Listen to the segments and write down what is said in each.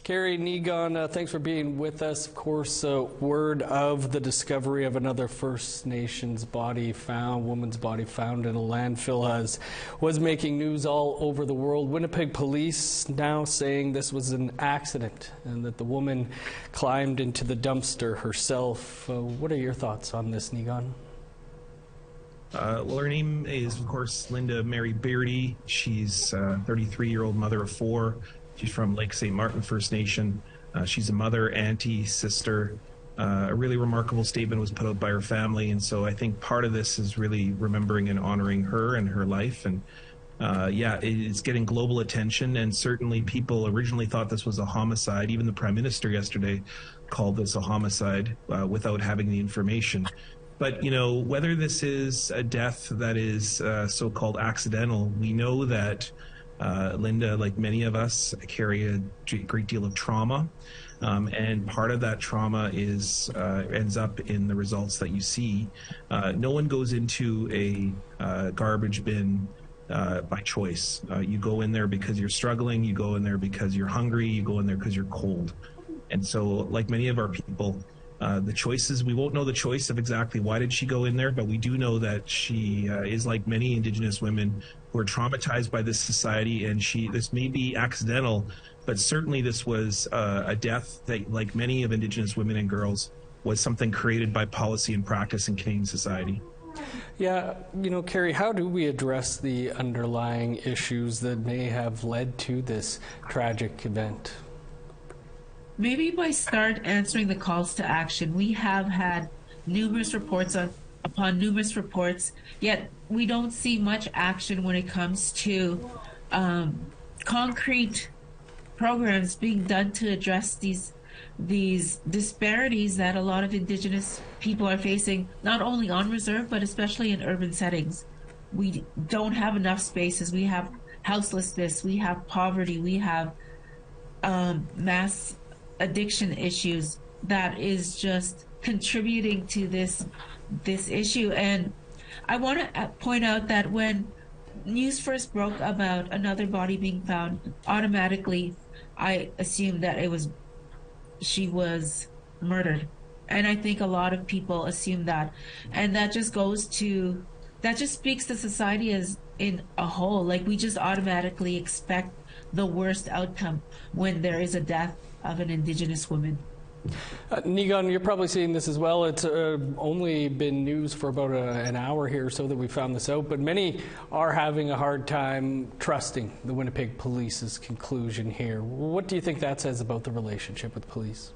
Kerry, Niigaan, thanks for being with us. Of course, word of the discovery of another First Nations body found, woman's body found in a landfill, was making news all over the world. Winnipeg police now saying this was an accident and that the woman climbed into the dumpster herself. What are your thoughts on this, Niigaan? Well, her name is, of course, Linda Mary Beardy. She's a 33-year-old mother of four. She's from Lake St. Martin First Nation. She's a mother, auntie, sister. A really remarkable statement was put out by her family, and so I think part of this is really remembering and honoring her and her life. And yeah, it's getting global attention, and certainly people originally thought this was a homicide. Even the Prime Minister yesterday called this a homicide without having the information. But, you know, whether this is a death that is so-called accidental, we know that Linda, like many of us, carry a great deal of trauma. And part of that trauma is ends up in the results that you see. No one goes into a garbage bin by choice. You go in there because you're struggling. You go in there because you're hungry. You go in there because you're cold. And so, like many of our people, the choices, we won't know the choice of exactly why did she go in there, but we do know that she is like many Indigenous women who are traumatized by this society, and this may be accidental, but certainly this was a death that, like many of Indigenous women and girls, was something created by policy and practice in Canadian society. Yeah, you know, Kerry, how do we address the underlying issues that may have led to this tragic event? Maybe by start answering the calls to action. We have had numerous reports upon numerous reports, yet we don't see much action when it comes to concrete programs being done to address these disparities that a lot of Indigenous people are facing, not only on reserve, but especially in urban settings. We don't have enough spaces. We have houselessness, we have poverty, we have mass addiction issues that is just contributing to this issue. And I want to point out that when news first broke about another body being found, automatically I assumed that she was murdered. And I think a lot of people assume that. And that just speaks to society as in a whole. Like, we just automatically expect the worst outcome when there is a death of an Indigenous woman. Niigaan, you're probably seeing this as well. It's only been news for about an hour here or so that we found this out, but many are having a hard time trusting the Winnipeg Police's conclusion here. What do you think that says about the relationship with police?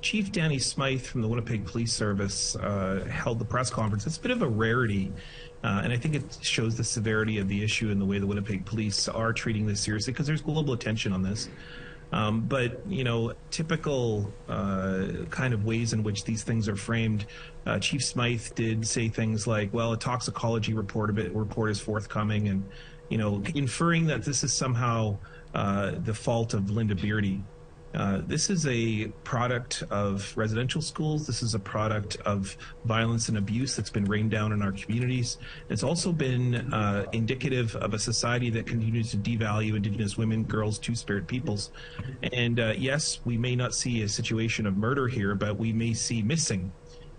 Chief Danny Smythe from the Winnipeg Police Service held the press conference. It's a bit of a rarity, and I think it shows the severity of the issue and the way the Winnipeg Police are treating this seriously, because there's global attention on this. But, you know, typical kind of ways in which these things are framed, Chief Smythe did say things like, well, a toxicology report is forthcoming, and, you know, inferring that this is somehow the fault of Linda Beardy. This is a product of residential schools. This is a product of violence and abuse that's been rained down in our communities. It's also been indicative of a society that continues to devalue Indigenous women, girls, Two-Spirit peoples. And yes, we may not see a situation of murder here, but we may see missing.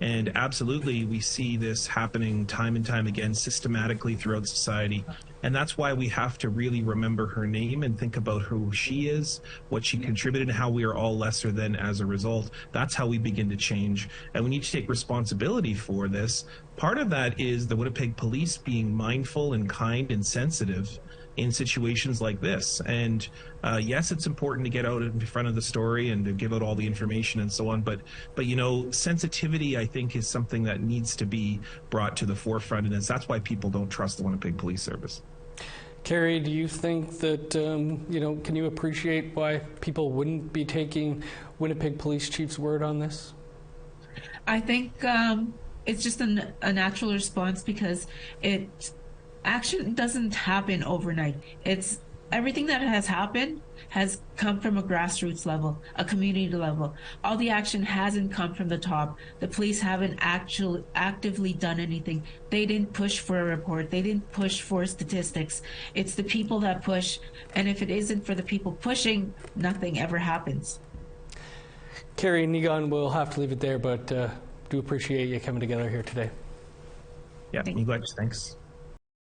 And absolutely, we see this happening time and time again, systematically throughout society. And that's why we have to really remember her name and think about who she is, what she contributed, and how we are all lesser than as a result. That's how we begin to change. And we need to take responsibility for this. Part of that is the Winnipeg Police being mindful and kind and sensitive in situations like this. And yes, it's important to get out in front of the story and to give out all the information and so on, but you know, sensitivity, I think, is something that needs to be brought to the forefront, and that's why people don't trust the Winnipeg Police Service. Kerry, do you think that, you know, can you appreciate why people wouldn't be taking Winnipeg Police Chief's word on this? I think it's just a natural response, because action doesn't happen overnight. It's everything that has happened has come from a grassroots level, a community level. All the action hasn't come from the top. The police haven't actually actively done anything. They didn't push for a report. They didn't push for statistics. It's the people that push. And if it isn't for the people pushing, nothing ever happens. Kerry and Niigaan, we'll have to leave it there, but do appreciate you coming together here today. Yeah, Niigaan, thanks.